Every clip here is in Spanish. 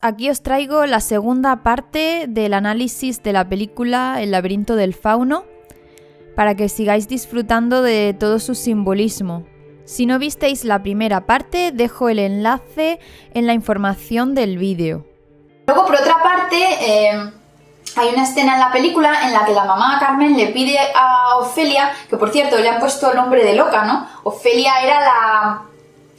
Aquí os traigo la segunda parte del análisis de la película El laberinto del fauno, para que sigáis disfrutando de todo su simbolismo. Si no visteis la primera parte, dejo el enlace en la información del vídeo. Luego, por otra parte, hay una escena en la película en la que la mamá Carmen le pide a Ofelia, que por cierto le han puesto el nombre de loca, ¿no? Ofelia era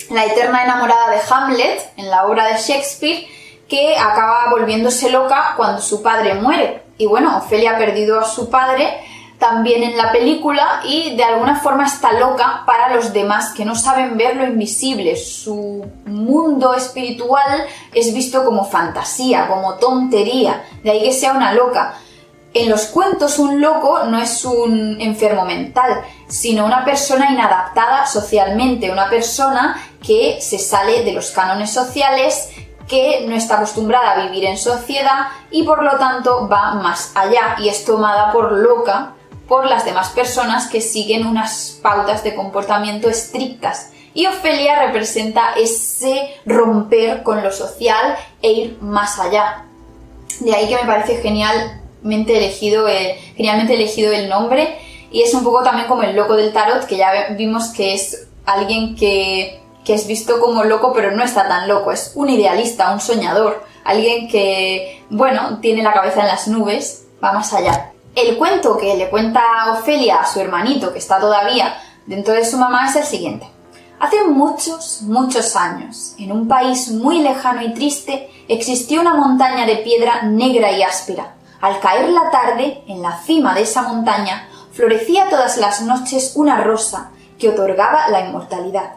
la eterna enamorada de Hamlet en la obra de Shakespeare, que acaba volviéndose loca cuando su padre muere. Y bueno, Ofelia ha perdido a su padre también en la película y de alguna forma está loca para los demás que no saben ver lo invisible. Su mundo espiritual es visto como fantasía, como tontería, de ahí que sea una loca. En los cuentos un loco no es un enfermo mental, sino una persona inadaptada socialmente, una persona que se sale de los cánones sociales, que no está acostumbrada a vivir en sociedad y por lo tanto va más allá y es tomada por loca por las demás personas que siguen unas pautas de comportamiento estrictas. Y Ofelia representa ese romper con lo social e ir más allá. De ahí que me parece genialmente elegido el nombre, y es un poco también como el loco del tarot, que ya vimos que es alguien que es visto como loco, pero no está tan loco, es un idealista, un soñador, alguien que, bueno, tiene la cabeza en las nubes, va más allá. El cuento que le cuenta Ofelia a su hermanito, que está todavía dentro de su mamá, es el siguiente. Hace muchos, muchos años, en un país muy lejano y triste, existió una montaña de piedra negra y áspera. Al caer la tarde, en la cima de esa montaña, florecía todas las noches una rosa que otorgaba la inmortalidad.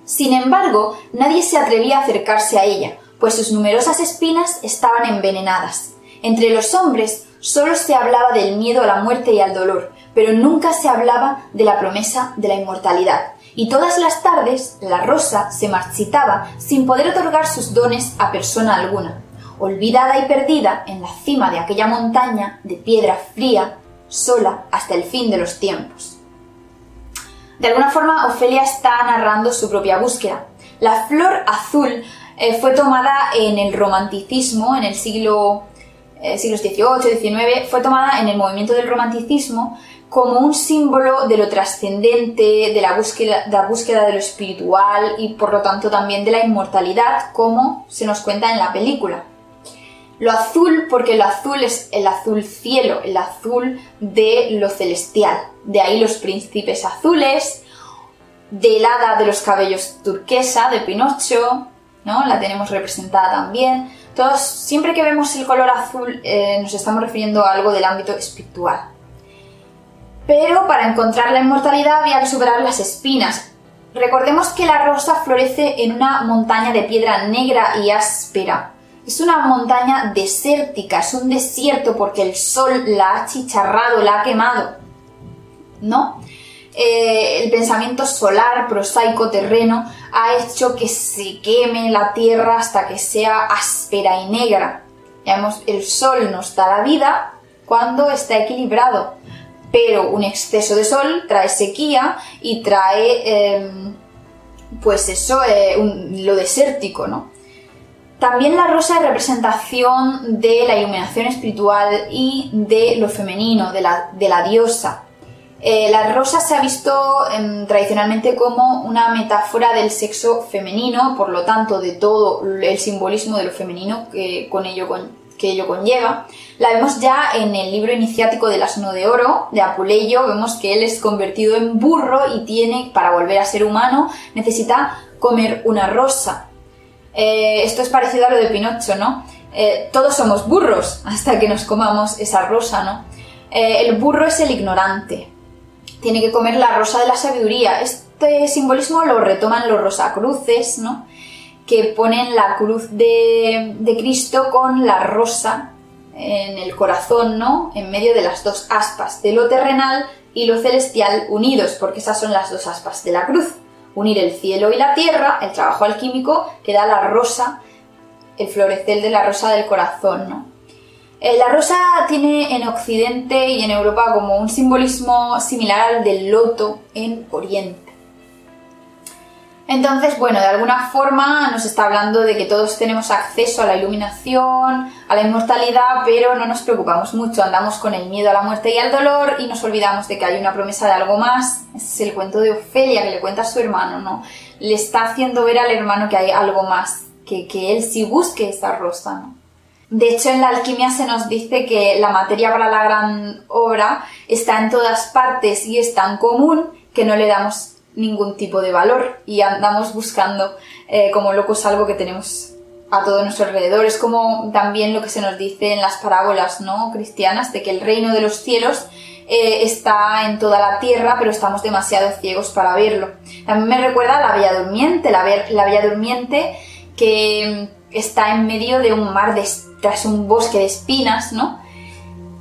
Sin embargo, nadie se atrevía a acercarse a ella, pues sus numerosas espinas estaban envenenadas. Entre los hombres solo se hablaba del miedo a la muerte y al dolor, pero nunca se hablaba de la promesa de la inmortalidad. Y todas las tardes la rosa se marchitaba sin poder otorgar sus dones a persona alguna, olvidada y perdida en la cima de aquella montaña de piedra fría, sola hasta el fin de los tiempos. De alguna forma, Ofelia está narrando su propia búsqueda. La flor azul fue tomada en el romanticismo, en el siglos XVIII, XIX, fue tomada en el movimiento del romanticismo como un símbolo de lo trascendente, de la búsqueda de lo espiritual y por lo tanto también de la inmortalidad, como se nos cuenta en la película. Lo azul, porque el azul es el azul cielo, el azul de lo celestial. De ahí los príncipes azules, del hada de los cabellos turquesa, de Pinocho, ¿no? La tenemos representada también. Todos, siempre que vemos el color azul, nos estamos refiriendo a algo del ámbito espiritual. Pero para encontrar la inmortalidad había que superar las espinas. Recordemos que la rosa florece en una montaña de piedra negra y áspera. Es una montaña desértica, es un desierto porque el sol la ha achicharrado, la ha quemado, ¿no? El pensamiento solar, prosaico, terreno, ha hecho que se queme la tierra hasta que sea áspera y negra. Digamos, el sol nos da la vida cuando está equilibrado, pero un exceso de sol trae sequía y trae, lo desértico, ¿no? También la rosa es representación de la iluminación espiritual y de lo femenino, de la diosa. La rosa se ha visto tradicionalmente como una metáfora del sexo femenino, por lo tanto de todo el simbolismo de lo femenino que ello conlleva. La vemos ya en el libro iniciático del Asno de Oro, de Apuleyo. Vemos que él es convertido en burro y para volver a ser humano, necesita comer una rosa. Esto es parecido a lo de Pinocho, ¿no? Todos somos burros hasta que nos comamos esa rosa, ¿no? El burro es el ignorante. Tiene que comer la rosa de la sabiduría. Este simbolismo lo retoman los rosacruces, ¿no? Que ponen la cruz de Cristo con la rosa en el corazón, ¿no? En medio de las dos aspas, de lo terrenal y lo celestial unidos, porque esas son las dos aspas de la cruz. Unir el cielo y la tierra, el trabajo alquímico que da la rosa, el florecer de la rosa del corazón, ¿no? La rosa tiene en Occidente y en Europa como un simbolismo similar al del loto en Oriente. Entonces, bueno, de alguna forma nos está hablando de que todos tenemos acceso a la iluminación, a la inmortalidad, pero no nos preocupamos mucho, andamos con el miedo a la muerte y al dolor y nos olvidamos de que hay una promesa de algo más. Ese es el cuento de Ofelia que le cuenta a su hermano, ¿no? Le está haciendo ver al hermano que hay algo más, que él sí busque esa rosa, ¿no? De hecho, en la alquimia se nos dice que la materia para la gran obra está en todas partes y es tan común que no le damos ningún tipo de valor y andamos buscando como locos algo que tenemos a todo nuestro alrededor. Es como también lo que se nos dice en las parábolas, ¿no?, cristianas, de que el reino de los cielos está en toda la tierra, pero estamos demasiado ciegos para verlo. También me recuerda a la Bella Durmiente, la Bella Durmiente que está en medio de un mar, tras un bosque de espinas, ¿no?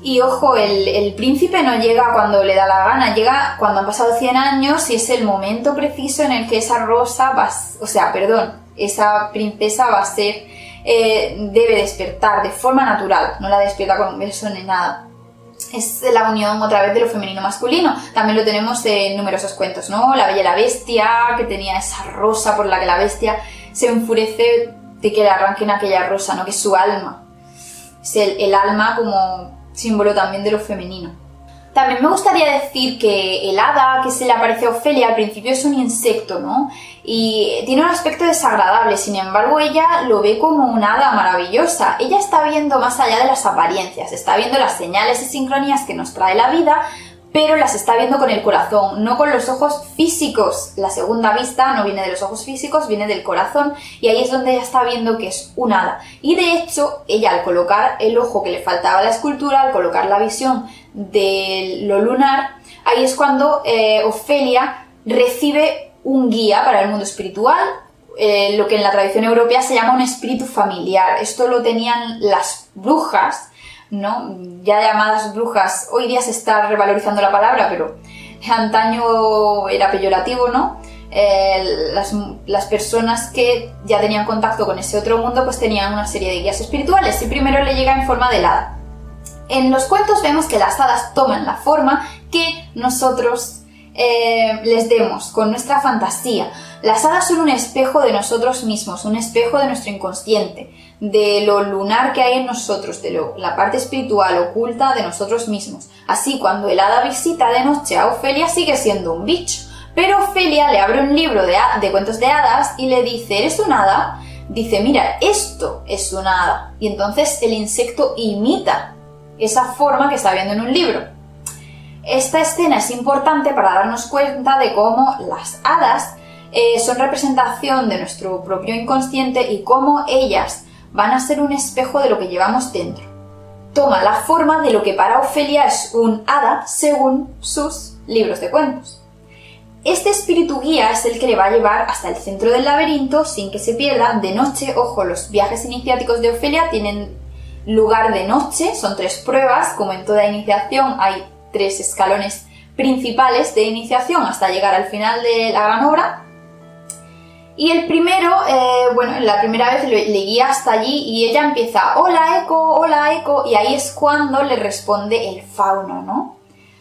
Y ojo, el príncipe no llega cuando le da la gana, llega cuando han pasado 100 años y es el momento preciso en el que esa rosa esa princesa va a ser, debe despertar de forma natural, no la despierta con un beso ni nada. Es la unión otra vez de lo femenino masculino. También lo tenemos en numerosos cuentos, ¿no? La Bella y la Bestia, que tenía esa rosa por la que la bestia se enfurece de que le arranquen aquella rosa, ¿no?, que es su alma. Es el alma como símbolo también de lo femenino. También me gustaría decir que el hada que se le aparece a Ofelia al principio es un insecto, ¿no? Y tiene un aspecto desagradable, sin embargo ella lo ve como una hada maravillosa. Ella está viendo más allá de las apariencias, está viendo las señales y sincronías que nos trae la vida, pero las está viendo con el corazón, no con los ojos físicos. La segunda vista no viene de los ojos físicos, viene del corazón, y ahí es donde ella está viendo que es un hada. Y de hecho, ella al colocar el ojo que le faltaba a la escultura, al colocar la visión de lo lunar, ahí es cuando Ofelia recibe un guía para el mundo espiritual, lo que en la tradición europea se llama un espíritu familiar. Esto lo tenían las brujas, ¿no?, ya llamadas brujas. Hoy día se está revalorizando la palabra, pero antaño era peyorativo, ¿no? Las personas que ya tenían contacto con ese otro mundo pues tenían una serie de guías espirituales y primero le llega en forma de hada. En los cuentos vemos que las hadas toman la forma que nosotros les demos con nuestra fantasía. Las hadas son un espejo de nosotros mismos, un espejo de nuestro inconsciente, de lo lunar que hay en nosotros, de la parte espiritual oculta de nosotros mismos. Así, cuando el hada visita de noche a Ofelia, sigue siendo un bicho, pero Ofelia le abre un libro de cuentos de hadas y le dice: ¿eres un hada? Dice: mira, esto es un hada. Y entonces el insecto imita esa forma que está viendo en un libro. Esta escena es importante para darnos cuenta de cómo las hadas son representación de nuestro propio inconsciente y cómo ellas van a ser un espejo de lo que llevamos dentro. Toma la forma de lo que para Ofelia es un hada según sus libros de cuentos. Este espíritu guía es el que le va a llevar hasta el centro del laberinto sin que se pierda. De noche, ojo, los viajes iniciáticos de Ofelia tienen lugar de noche, son 3 pruebas, como en toda iniciación hay 3 escalones principales de iniciación hasta llegar al final de la gran obra. Y el primero, la primera vez le guía hasta allí y ella empieza: hola eco, y ahí es cuando le responde el fauno, ¿no?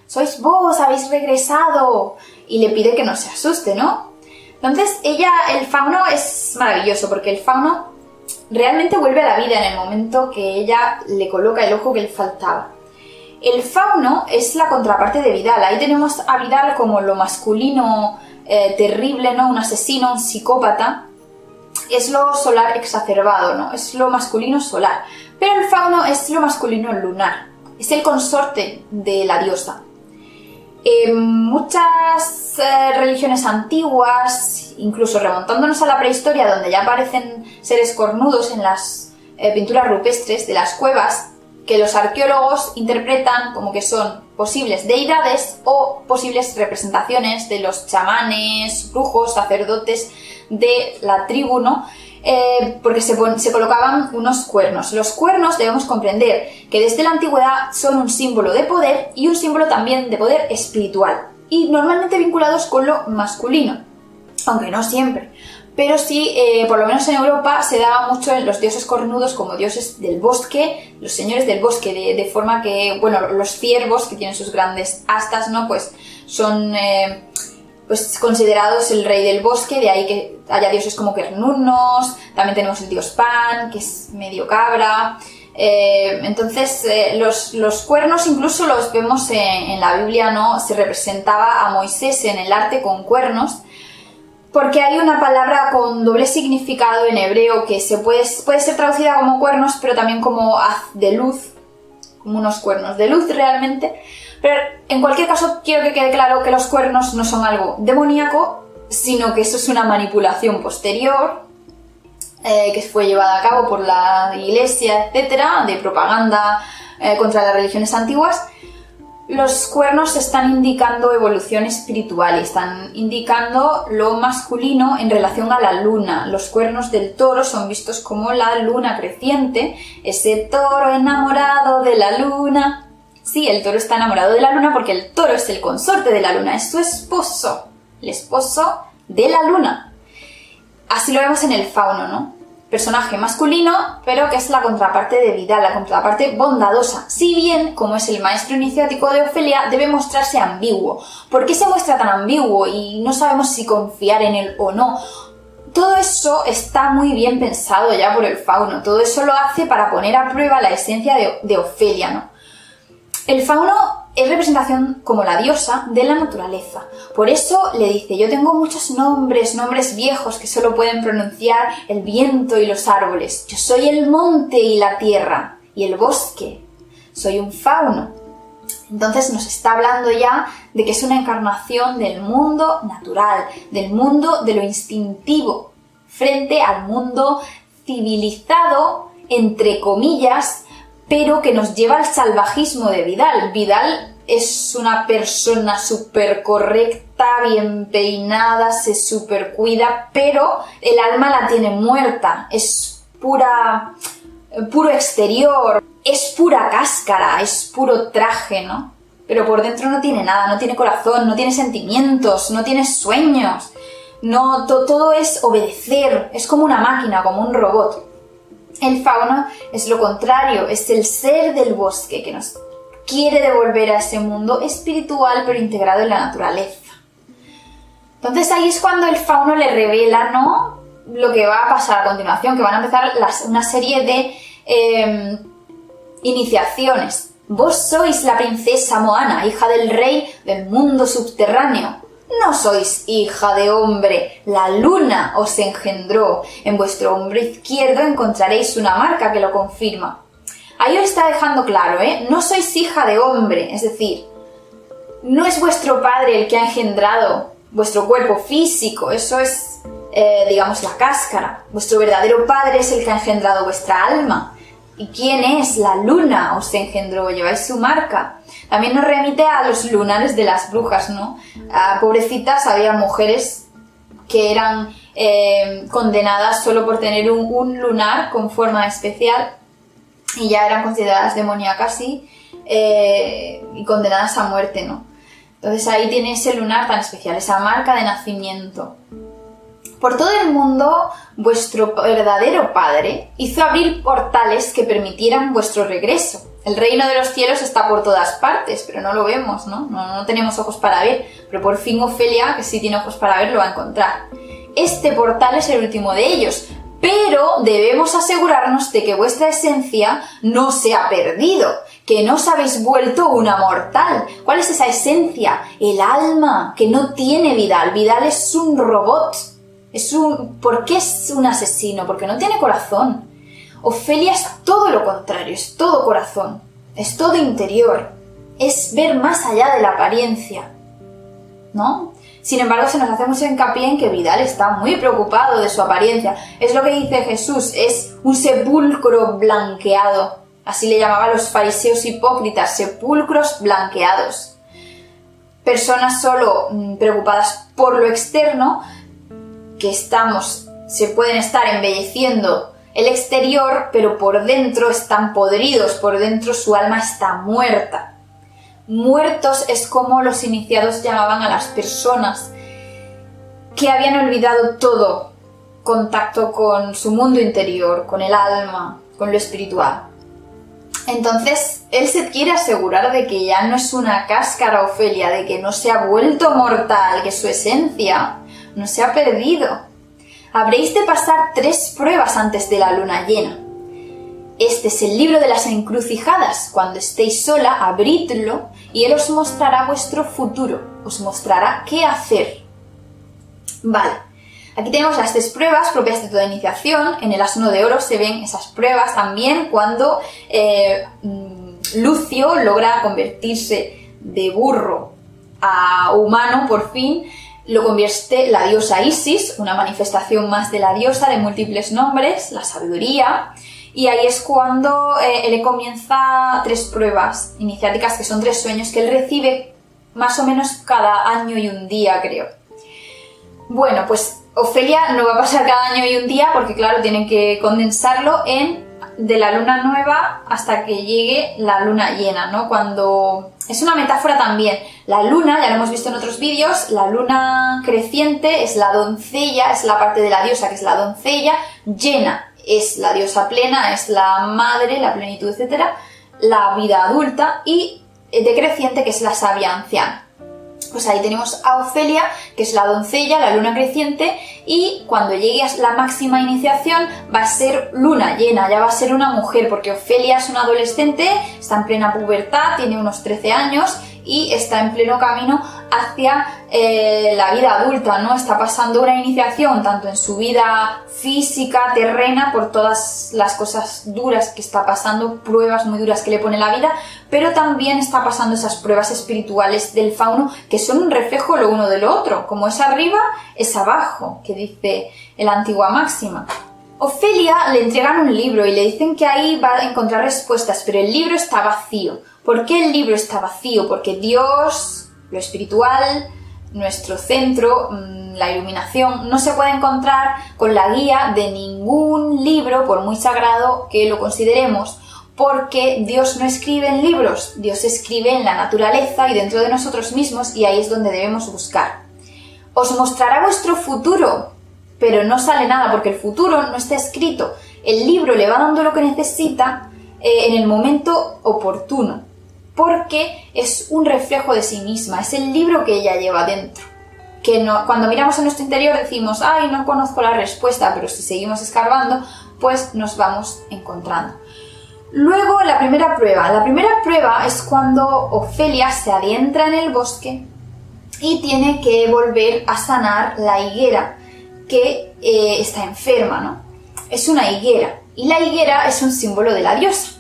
Sois vos, habéis regresado, y le pide que no se asuste, ¿no? Entonces el fauno es maravilloso porque el fauno realmente vuelve a la vida en el momento que ella le coloca el ojo que le faltaba. El fauno es la contraparte de Vidal. Ahí tenemos a Vidal como lo masculino terrible, ¿no? Un asesino, un psicópata. Es lo solar exacerbado, ¿no? Es lo masculino solar. Pero el fauno es lo masculino lunar. Es el consorte de la diosa. Muchas religiones antiguas, incluso remontándonos a la prehistoria, donde ya aparecen seres cornudos en las pinturas rupestres de las cuevas, que los arqueólogos interpretan como que son posibles deidades o posibles representaciones de los chamanes, brujos, sacerdotes de la tribu, ¿no? Porque se colocaban unos cuernos. Los cuernos debemos comprender que desde la antigüedad son un símbolo de poder y un símbolo también de poder espiritual, y normalmente vinculados con lo masculino, aunque no siempre. Pero sí, por lo menos en Europa se daba mucho en los dioses cornudos como dioses del bosque, los señores del bosque, de forma que, bueno, los ciervos, que tienen sus grandes astas, ¿no? Pues son pues considerados el rey del bosque, de ahí que haya dioses como Cernunnos, también tenemos el dios Pan, que es medio cabra. Entonces los cuernos incluso los vemos en la Biblia, ¿no? Se representaba a Moisés en el arte con cuernos, porque hay una palabra con doble significado en hebreo que puede ser traducida como cuernos, pero también como haz de luz, como unos cuernos de luz realmente. Pero en cualquier caso quiero que quede claro que los cuernos no son algo demoníaco, sino que eso es una manipulación posterior que fue llevada a cabo por la iglesia, etcétera, de propaganda contra las religiones antiguas. Los cuernos están indicando evolución espiritual y están indicando lo masculino en relación a la luna. Los cuernos del toro son vistos como la luna creciente, ese toro enamorado de la luna. Sí, el toro está enamorado de la luna porque el toro es el consorte de la luna, es su esposo, el esposo de la luna. Así lo vemos en el fauno, ¿no? Personaje masculino, pero que es la contraparte de Vidal, la contraparte bondadosa. Si bien, como es el maestro iniciático de Ofelia, debe mostrarse ambiguo. ¿Por qué se muestra tan ambiguo y no sabemos si confiar en él o no? Todo eso está muy bien pensado ya por el fauno. Todo eso lo hace para poner a prueba la esencia de Ofelia, ¿no? El fauno es representación como la diosa de la naturaleza. Por eso le dice, yo tengo muchos nombres viejos que solo pueden pronunciar el viento y los árboles. Yo soy el monte y la tierra y el bosque. Soy un fauno. Entonces nos está hablando ya de que es una encarnación del mundo natural, del mundo de lo instintivo, frente al mundo civilizado, entre comillas, pero que nos lleva al salvajismo de Vidal. Vidal es una persona súper correcta, bien peinada, se súper cuida, pero el alma la tiene muerta, es puro exterior, es pura cáscara, es puro traje, ¿no? Pero por dentro no tiene nada, no tiene corazón, no tiene sentimientos, no tiene sueños, no, todo es obedecer, es como una máquina, como un robot. El fauno es lo contrario, es el ser del bosque que nos quiere devolver a ese mundo espiritual pero integrado en la naturaleza. Entonces ahí es cuando el fauno le revela, ¿no?, lo que va a pasar a continuación, que van a empezar una serie de iniciaciones. Vos sois la princesa Moana, hija del rey del mundo subterráneo. No sois hija de hombre, la luna os engendró. En vuestro hombro izquierdo encontraréis una marca que lo confirma. Ahí os está dejando claro, no sois hija de hombre, es decir, no es vuestro padre el que ha engendrado vuestro cuerpo físico, eso es, digamos, la cáscara. Vuestro verdadero padre es el que ha engendrado vuestra alma. ¿Y quién es? La luna os engendró, lleváis su marca. También nos remite a los lunares de las brujas, ¿no? Pobrecitas, había mujeres que eran condenadas solo por tener un lunar con forma especial y ya eran consideradas demoníacas y condenadas a muerte, ¿no? Entonces ahí tiene ese lunar tan especial, esa marca de nacimiento. Por todo el mundo, vuestro verdadero Padre hizo abrir portales que permitieran vuestro regreso. El reino de los cielos está por todas partes, pero no lo vemos, ¿no? No tenemos ojos para ver, pero por fin Ofelia, que sí tiene ojos para ver, lo va a encontrar. Este portal es el último de ellos, pero debemos asegurarnos de que vuestra esencia no se ha perdido, que no os habéis vuelto una mortal. ¿Cuál es esa esencia? El alma, que no tiene Vidal. Vidal es un robot. ¿Por qué es un asesino? Porque no tiene corazón. Ofelia es todo lo contrario, es todo corazón, es todo interior, es ver más allá de la apariencia, ¿no? Sin embargo, se nos hace mucho hincapié en que Vidal está muy preocupado de su apariencia. Es lo que dice Jesús, es un sepulcro blanqueado. Así le llamaban los fariseos hipócritas, sepulcros blanqueados. Personas solo preocupadas por lo externo, que se pueden estar embelleciendo el exterior, pero por dentro están podridos, por dentro su alma está muerta. Muertos es como los iniciados llamaban a las personas que habían olvidado todo contacto con su mundo interior, con el alma, con lo espiritual. Entonces, él se quiere asegurar de que ya no es una cáscara Ofelia, de que no se ha vuelto mortal, que su esencia no se ha perdido. Habréis de pasar 3 pruebas antes de la luna llena. Este es el libro de las encrucijadas. Cuando estéis sola, abridlo y él os mostrará vuestro futuro, os mostrará qué hacer. Vale, aquí tenemos las 3 pruebas propias de toda iniciación. En el asno de oro se ven esas pruebas también cuando Lucio logra convertirse de burro a humano por fin. Lo convierte la diosa Isis, una manifestación más de la diosa de múltiples nombres, la sabiduría. Y ahí es cuando él comienza 3 pruebas iniciáticas, que son 3 sueños que él recibe más o menos cada año y un día, creo. Bueno, pues Ofelia no va a pasar cada año y un día porque, claro, tienen que condensarlo de la luna nueva hasta que llegue la luna llena, ¿no? Cuando... Es una metáfora también. La luna, ya lo hemos visto en otros vídeos, la luna creciente es la doncella, es la parte de la diosa que es la doncella, llena es la diosa plena, es la madre, la plenitud, etc., la vida adulta, y decreciente, que es la sabia anciana. Pues ahí tenemos a Ofelia, que es la doncella, la luna creciente, y cuando llegue a la máxima iniciación va a ser luna llena, ya va a ser una mujer, porque Ofelia es una adolescente, está en plena pubertad, tiene unos 13 años y está en pleno camino hacia la vida adulta, ¿no? Está pasando una iniciación tanto en su vida física, terrena, por todas las cosas duras que está pasando, pruebas muy duras que le pone la vida, pero también está pasando esas pruebas espirituales del fauno que son un reflejo lo uno de lo otro, como es arriba, es abajo, que dice la antigua máxima. Ofelia le entregan un libro y le dicen que ahí va a encontrar respuestas, pero el libro está vacío. ¿Por qué el libro está vacío? Porque Dios, lo espiritual, nuestro centro, la iluminación, no se puede encontrar con la guía de ningún libro, por muy sagrado que lo consideremos, porque Dios no escribe en libros, Dios escribe en la naturaleza y dentro de nosotros mismos, y ahí es donde debemos buscar. Os mostrará vuestro futuro, pero no sale nada porque el futuro no está escrito. El libro le va dando lo que necesita en el momento oportuno, porque es un reflejo de sí misma, es el libro que ella lleva dentro. Que no, cuando miramos a nuestro interior decimos, ay, no conozco la respuesta, pero si seguimos escarbando, pues nos vamos encontrando. Luego, la primera prueba es cuando Ofelia se adentra en el bosque y tiene que volver a sanar la higuera que está enferma, ¿no? Es una higuera, y la higuera es un símbolo de la diosa.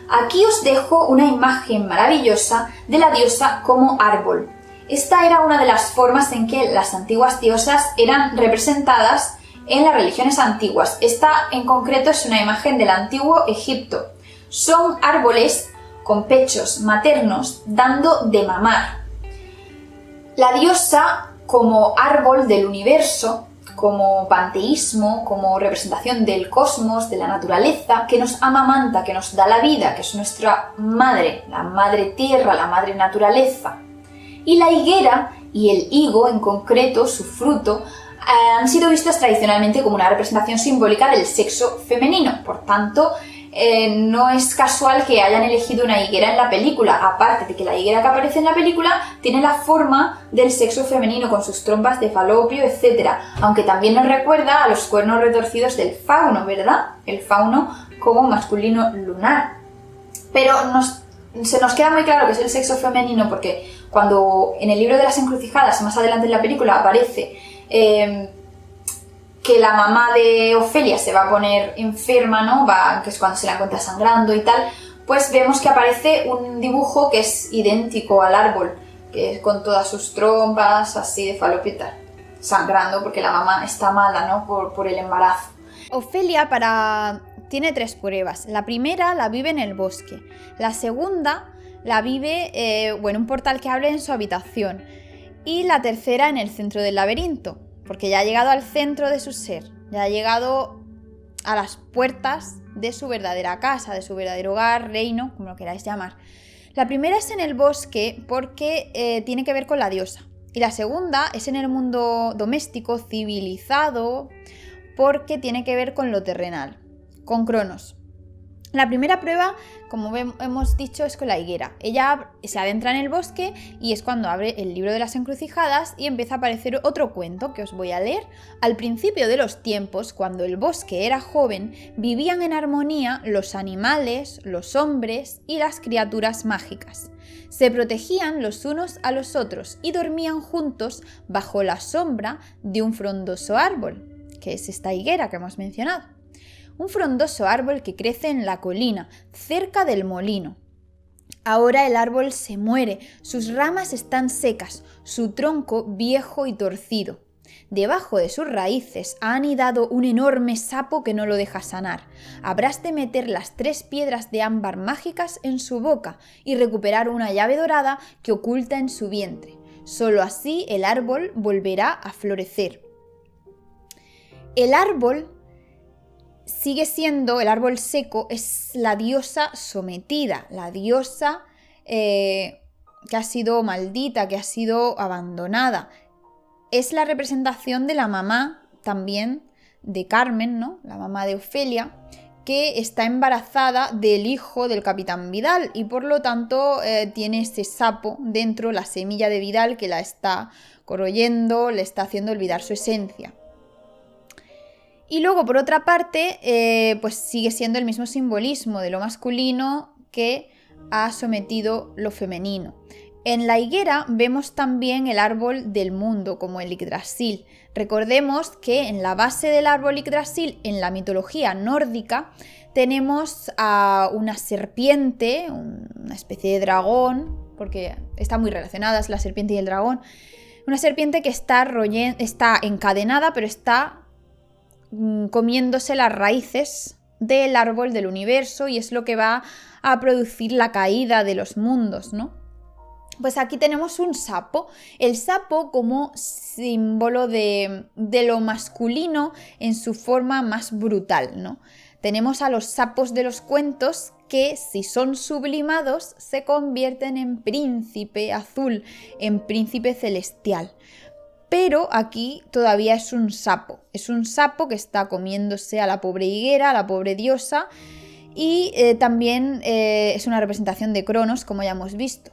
Aquí os dejo una imagen maravillosa de la diosa como árbol. Esta era una de las formas en que las antiguas diosas eran representadas en las religiones antiguas. Esta en concreto es una imagen del antiguo Egipto. Son árboles con pechos maternos dando de mamar. La diosa como árbol del universo, como panteísmo, como representación del cosmos, de la naturaleza, que nos amamanta, que nos da la vida, que es nuestra madre, la madre tierra, la madre naturaleza. Y la higuera y el higo, en concreto, su fruto, han sido vistos tradicionalmente como una representación simbólica del sexo femenino. Por tanto, no es casual que hayan elegido una higuera en la película, aparte de que la higuera que aparece en la película tiene la forma del sexo femenino con sus trompas de falopio, etc. Aunque también nos recuerda a los cuernos retorcidos del fauno, ¿verdad? El fauno como masculino lunar. Pero se nos queda muy claro que es el sexo femenino porque cuando en el libro de las encrucijadas, más adelante en la película, aparece que la mamá de Ofelia se va a poner enferma, ¿no? Que es cuando se la encuentra sangrando y tal, pues vemos que aparece un dibujo que es idéntico al árbol, que es con todas sus trompas, así de falopio y tal, sangrando porque la mamá está mala, ¿no? Por el embarazo. Ofelia tiene 3 pruebas. La primera la vive en el bosque. La segunda la vive en un portal que abre en su habitación. Y la tercera en el centro del laberinto, porque ya ha llegado al centro de su ser, ya ha llegado a las puertas de su verdadera casa, de su verdadero hogar, reino, como lo queráis llamar. La primera es en el bosque porque tiene que ver con la diosa. Y la segunda es en el mundo doméstico, civilizado, porque tiene que ver con lo terrenal, con Cronos. La primera prueba, como hemos dicho, es con la higuera. Ella se adentra en el bosque y es cuando abre el libro de las encrucijadas y empieza a aparecer otro cuento que os voy a leer. Al principio de los tiempos, cuando el bosque era joven, vivían en armonía los animales, los hombres y las criaturas mágicas. Se protegían los unos a los otros y dormían juntos bajo la sombra de un frondoso árbol, que es esta higuera que hemos mencionado. Un frondoso árbol que crece en la colina, cerca del molino. Ahora el árbol se muere, sus ramas están secas, su tronco viejo y torcido. Debajo de sus raíces ha anidado un enorme sapo que no lo deja sanar. Habrás de meter las 3 piedras de ámbar mágicas en su boca y recuperar una llave dorada que oculta en su vientre. Solo así el árbol volverá a florecer. El árbol sigue siendo, el árbol seco es la diosa sometida, la diosa que ha sido maldita, que ha sido abandonada. Es la representación de la mamá también de Carmen, ¿no? La mamá de Ofelia, que está embarazada del hijo del capitán Vidal y por lo tanto tiene ese sapo dentro, la semilla de Vidal, que la está corroyendo, le está haciendo olvidar su esencia. Y luego, por otra parte, pues sigue siendo el mismo simbolismo de lo masculino que ha sometido lo femenino. En la higuera vemos también el árbol del mundo, como el Yggdrasil. Recordemos que en la base del árbol Yggdrasil, en la mitología nórdica, tenemos a una serpiente, una especie de dragón, porque están muy relacionadas la serpiente y el dragón. Una serpiente que está encadenada, pero está comiéndose las raíces del árbol del universo y es lo que va a producir la caída de los mundos, ¿no? Pues aquí tenemos un sapo, el sapo como símbolo de lo masculino en su forma más brutal, ¿no? Tenemos a los sapos de los cuentos que, si son sublimados, se convierten en príncipe azul, en príncipe celestial. Pero aquí todavía es un sapo que está comiéndose a la pobre higuera, a la pobre diosa, y también es una representación de Cronos, como ya hemos visto.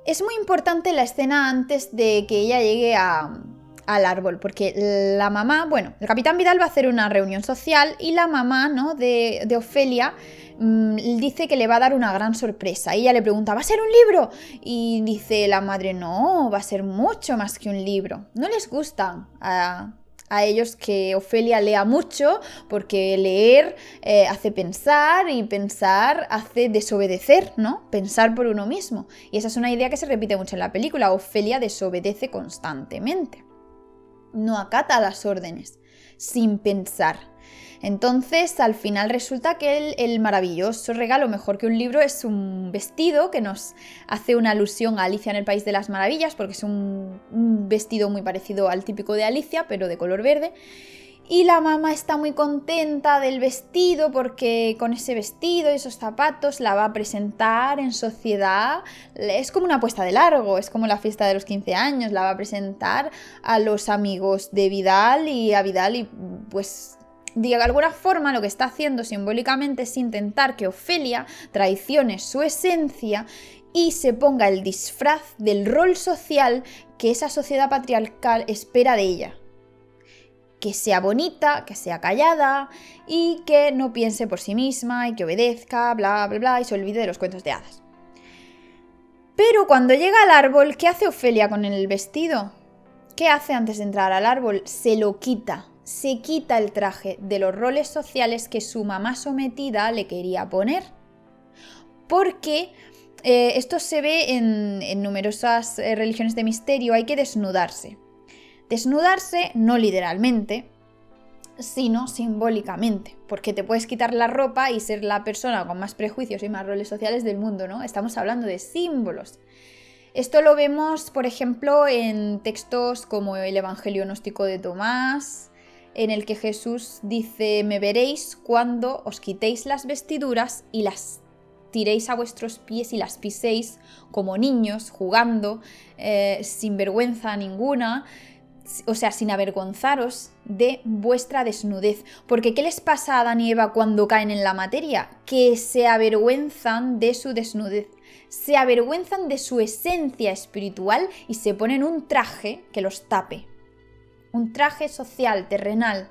Es muy importante la escena antes de que ella llegue al árbol, porque la mamá, bueno, el capitán Vidal va a hacer una reunión social y la mamá, ¿no?, de Ofelia dice que le va a dar una gran sorpresa. Y ella le pregunta, ¿va a ser un libro? Y dice la madre, no, va a ser mucho más que un libro. No les gusta a ellos que Ofelia lea mucho, porque leer hace pensar y pensar hace desobedecer, ¿no? Pensar por uno mismo. Y esa es una idea que se repite mucho en la película. Ofelia desobedece constantemente. No acata las órdenes, sin pensar. Entonces, al final resulta que el maravilloso regalo, mejor que un libro, es un vestido que nos hace una alusión a Alicia en el País de las Maravillas, porque es un vestido muy parecido al típico de Alicia, pero de color verde. Y la mamá está muy contenta del vestido porque con ese vestido y esos zapatos la va a presentar en sociedad. Es como una puesta de largo, es como la fiesta de los 15 años, la va a presentar a los amigos de Vidal y a Vidal y pues de alguna forma lo que está haciendo simbólicamente es intentar que Ofelia traicione su esencia y se ponga el disfraz del rol social que esa sociedad patriarcal espera de ella. Que sea bonita, que sea callada y que no piense por sí misma y que obedezca, bla, bla, bla, y se olvide de los cuentos de hadas. Pero cuando llega al árbol, ¿qué hace Ofelia con el vestido? ¿Qué hace antes de entrar al árbol? Se lo quita. Se quita el traje de los roles sociales que su mamá sometida le quería poner. Porque esto se ve en numerosas religiones de misterio, hay que desnudarse. Desnudarse no literalmente, sino simbólicamente, porque te puedes quitar la ropa y ser la persona con más prejuicios y más roles sociales del mundo, ¿no? Estamos hablando de símbolos. Esto lo vemos, por ejemplo, en textos como el Evangelio gnóstico de Tomás, en el que Jesús dice, me veréis cuando os quitéis las vestiduras y las tiréis a vuestros pies y las piséis como niños, jugando, sin vergüenza ninguna. o sea, sin avergonzaros de vuestra desnudez. Porque ¿qué les pasa a Adán y Eva cuando caen en la materia? Que se avergüenzan de su desnudez, se avergüenzan de su esencia espiritual y se ponen un traje que los tape. Un traje social, terrenal.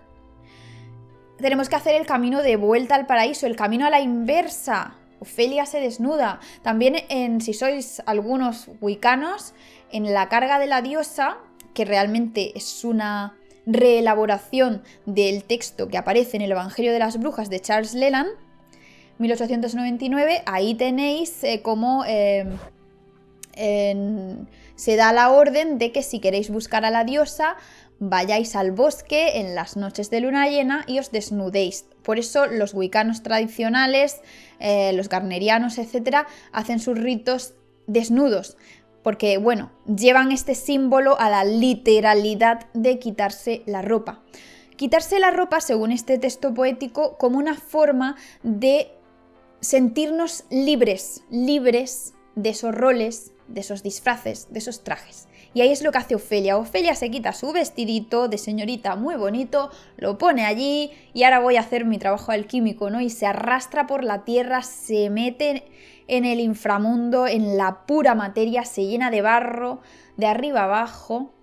Tenemos que hacer el camino de vuelta al paraíso, el camino a la inversa. Ofelia se desnuda. También, si sois algunos wiccanos, en la carga de la diosa, que realmente es una reelaboración del texto que aparece en el Evangelio de las Brujas de Charles Leland, 1899, ahí tenéis cómo se da la orden de que si queréis buscar a la diosa, vayáis al bosque en las noches de luna llena y os desnudéis. Por eso los wiccanos tradicionales, los garnerianos, etc., hacen sus ritos desnudos. Porque, bueno, llevan este símbolo a la literalidad de quitarse la ropa. Quitarse la ropa, según este texto poético, como una forma de sentirnos libres de esos roles, de esos disfraces, de esos trajes. Y ahí es lo que hace Ofelia. Ofelia se quita su vestidito de señorita muy bonito, lo pone allí y ahora voy a hacer mi trabajo alquímico, ¿no? Y se arrastra por la tierra, se mete en el inframundo, en la pura materia, se llena de barro de arriba abajo.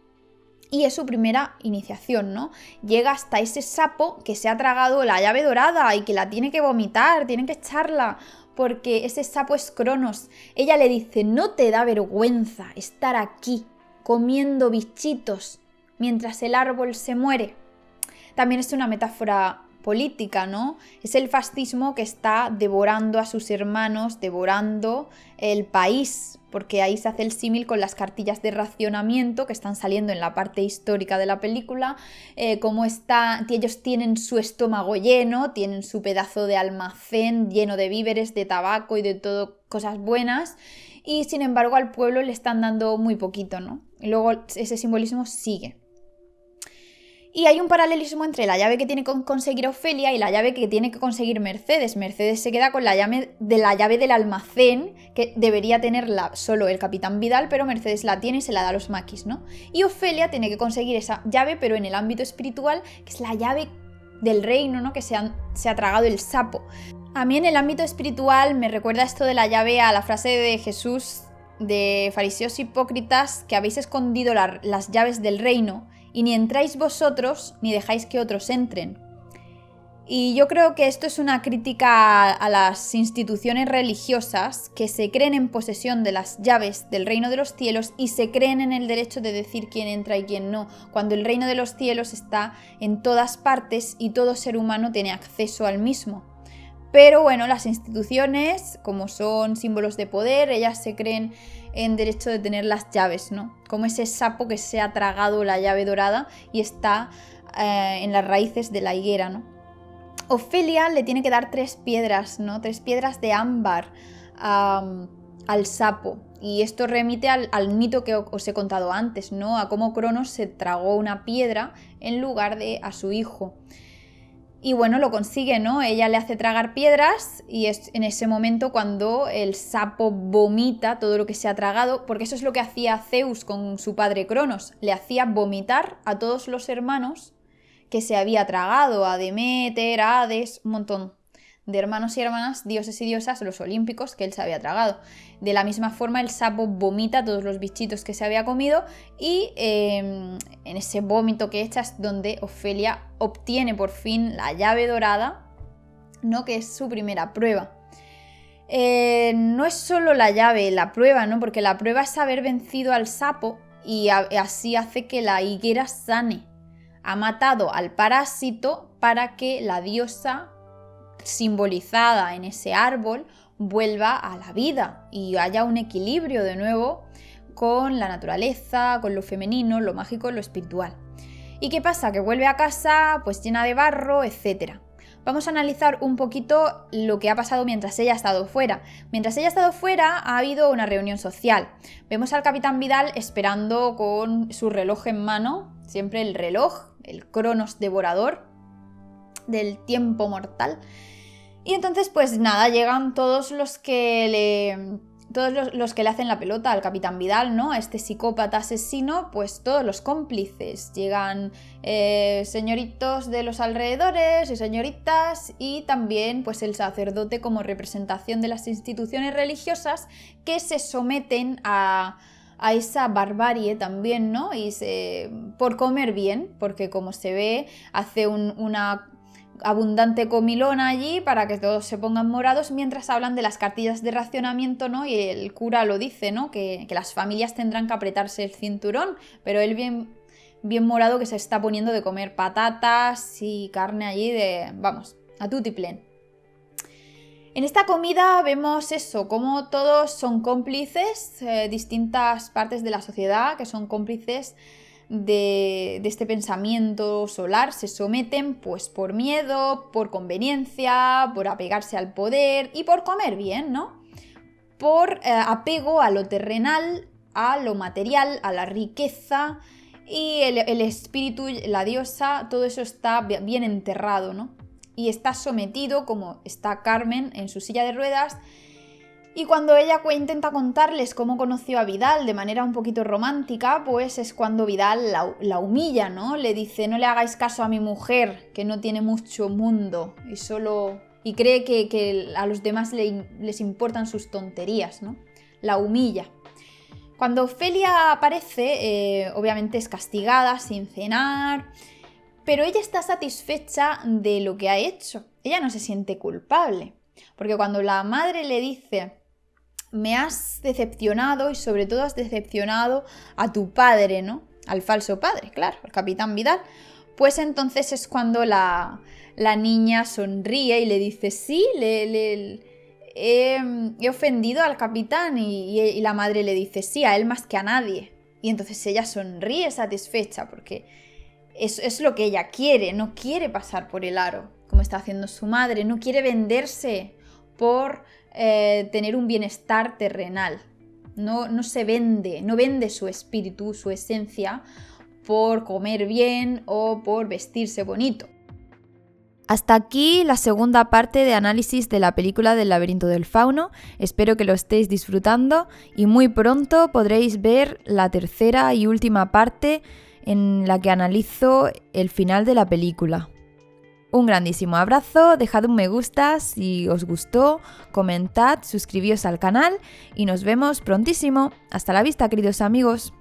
Y es su primera iniciación, ¿no? Llega hasta ese sapo que se ha tragado la llave dorada y que la tiene que vomitar, tienen que echarla, porque ese sapo es Cronos. Ella le dice, ¿no te da vergüenza estar aquí comiendo bichitos mientras el árbol se muere? También es una metáfora política, ¿no? Es el fascismo que está devorando a sus hermanos, devorando el país, porque ahí se hace el símil con las cartillas de racionamiento que están saliendo en la parte histórica de la película, cómo ellos tienen su estómago lleno, tienen su pedazo de almacén lleno de víveres, de tabaco y de todo, cosas buenas, y sin embargo al pueblo le están dando muy poquito, ¿no? Y luego ese simbolismo sigue. Y hay un paralelismo entre la llave que tiene que conseguir Ofelia y la llave que tiene que conseguir Mercedes. Mercedes se queda con la llave del almacén, que debería tenerla solo el Capitán Vidal, pero Mercedes la tiene y se la da a los maquis, ¿no? Y Ofelia tiene que conseguir esa llave, pero en el ámbito espiritual, que es la llave del reino, ¿no? Que se ha tragado el sapo. A mí en el ámbito espiritual me recuerda esto de la llave a la frase de Jesús de fariseos hipócritas, que habéis escondido las llaves del reino y ni entráis vosotros ni dejáis que otros entren. Y yo creo que esto es una crítica a las instituciones religiosas que se creen en posesión de las llaves del reino de los cielos y se creen en el derecho de decir quién entra y quién no, cuando el reino de los cielos está en todas partes y todo ser humano tiene acceso al mismo. Pero bueno, las instituciones, como son símbolos de poder, ellas se creen en derecho de tener las llaves, ¿no? Como ese sapo que se ha tragado la llave dorada y está en las raíces de la higuera, ¿no? Ofelia le tiene que dar 3 piedras, ¿no? 3 piedras de ámbar al sapo. Y esto remite al mito que os he contado antes, ¿no? A cómo Cronos se tragó una piedra en lugar de a su hijo. Y bueno, lo consigue, ¿no? Ella le hace tragar piedras y es en ese momento cuando el sapo vomita todo lo que se ha tragado, porque eso es lo que hacía Zeus con su padre Cronos, le hacía vomitar a todos los hermanos que se había tragado, a Deméter, a Hades, un montón de hermanos y hermanas, dioses y diosas, los olímpicos, que él se había tragado. De la misma forma, el sapo vomita todos los bichitos que se había comido y en ese vómito que echa es donde Ofelia obtiene por fin la llave dorada, ¿no? Que es su primera prueba. No es solo la llave, la prueba, ¿no? Porque la prueba es haber vencido al sapo y así hace que la higuera sane. Ha matado al parásito para que la diosa simbolizada en ese árbol vuelva a la vida y haya un equilibrio de nuevo con la naturaleza, con lo femenino, lo mágico, lo espiritual. ¿Y qué pasa? Que vuelve a casa pues llena de barro, etc. Vamos a analizar un poquito lo que ha pasado mientras ella ha estado fuera. Mientras ella ha estado fuera ha habido una reunión social. Vemos al Capitán Vidal esperando con su reloj en mano, siempre el reloj, el Cronos devorador del tiempo mortal. Y entonces pues nada, llegan todos los que todos los que le hacen la pelota al Capitán Vidal, ¿no? A este psicópata asesino, pues todos los cómplices. Llegan señoritos de los alrededores y señoritas, y también pues el sacerdote como representación de las instituciones religiosas que se someten a esa barbarie también, ¿no? Y por comer bien, porque como se ve, hace una abundante comilona allí para que todos se pongan morados, mientras hablan de las cartillas de racionamiento, ¿no? Y el cura lo dice, ¿no? Que las familias tendrán que apretarse el cinturón, pero él bien morado, que se está poniendo de comer patatas y carne allí vamos, a tutiplén. En esta comida vemos eso, cómo todos son cómplices, distintas partes de la sociedad que son cómplices de este pensamiento solar, se someten pues por miedo, por conveniencia, por apegarse al poder y por comer bien, ¿no? Por apego a lo terrenal, a lo material, a la riqueza, y el espíritu, la diosa, todo eso está bien enterrado, ¿no? Y está sometido, como está Carmen en su silla de ruedas. Y cuando ella intenta contarles cómo conoció a Vidal de manera un poquito romántica, pues es cuando Vidal la humilla, ¿no? Le dice: no le hagáis caso a mi mujer, que no tiene mucho mundo y cree que a los demás les importan sus tonterías, ¿no? La humilla. Cuando Ofelia aparece, obviamente es castigada, sin cenar, pero ella está satisfecha de lo que ha hecho. Ella no se siente culpable, porque cuando la madre le dice: me has decepcionado y sobre todo has decepcionado a tu padre, ¿no? Al falso padre, claro, al Capitán Vidal. Pues entonces es cuando la niña sonríe y le dice: sí, he ofendido al capitán, y la madre le dice: sí, a él más que a nadie. Y entonces ella sonríe satisfecha porque es lo que ella quiere, no quiere pasar por el aro, como está haciendo su madre, no quiere venderse por tener un bienestar terrenal. No se vende, no vende su espíritu, su esencia, por comer bien o por vestirse bonito. Hasta aquí la segunda parte de análisis de la película del laberinto del fauno. Espero que lo estéis disfrutando y muy pronto podréis ver la tercera y última parte en la que analizo el final de la película. Un grandísimo abrazo, dejad un me gusta si os gustó, comentad, suscribíos al canal y nos vemos prontísimo. Hasta la vista, queridos amigos.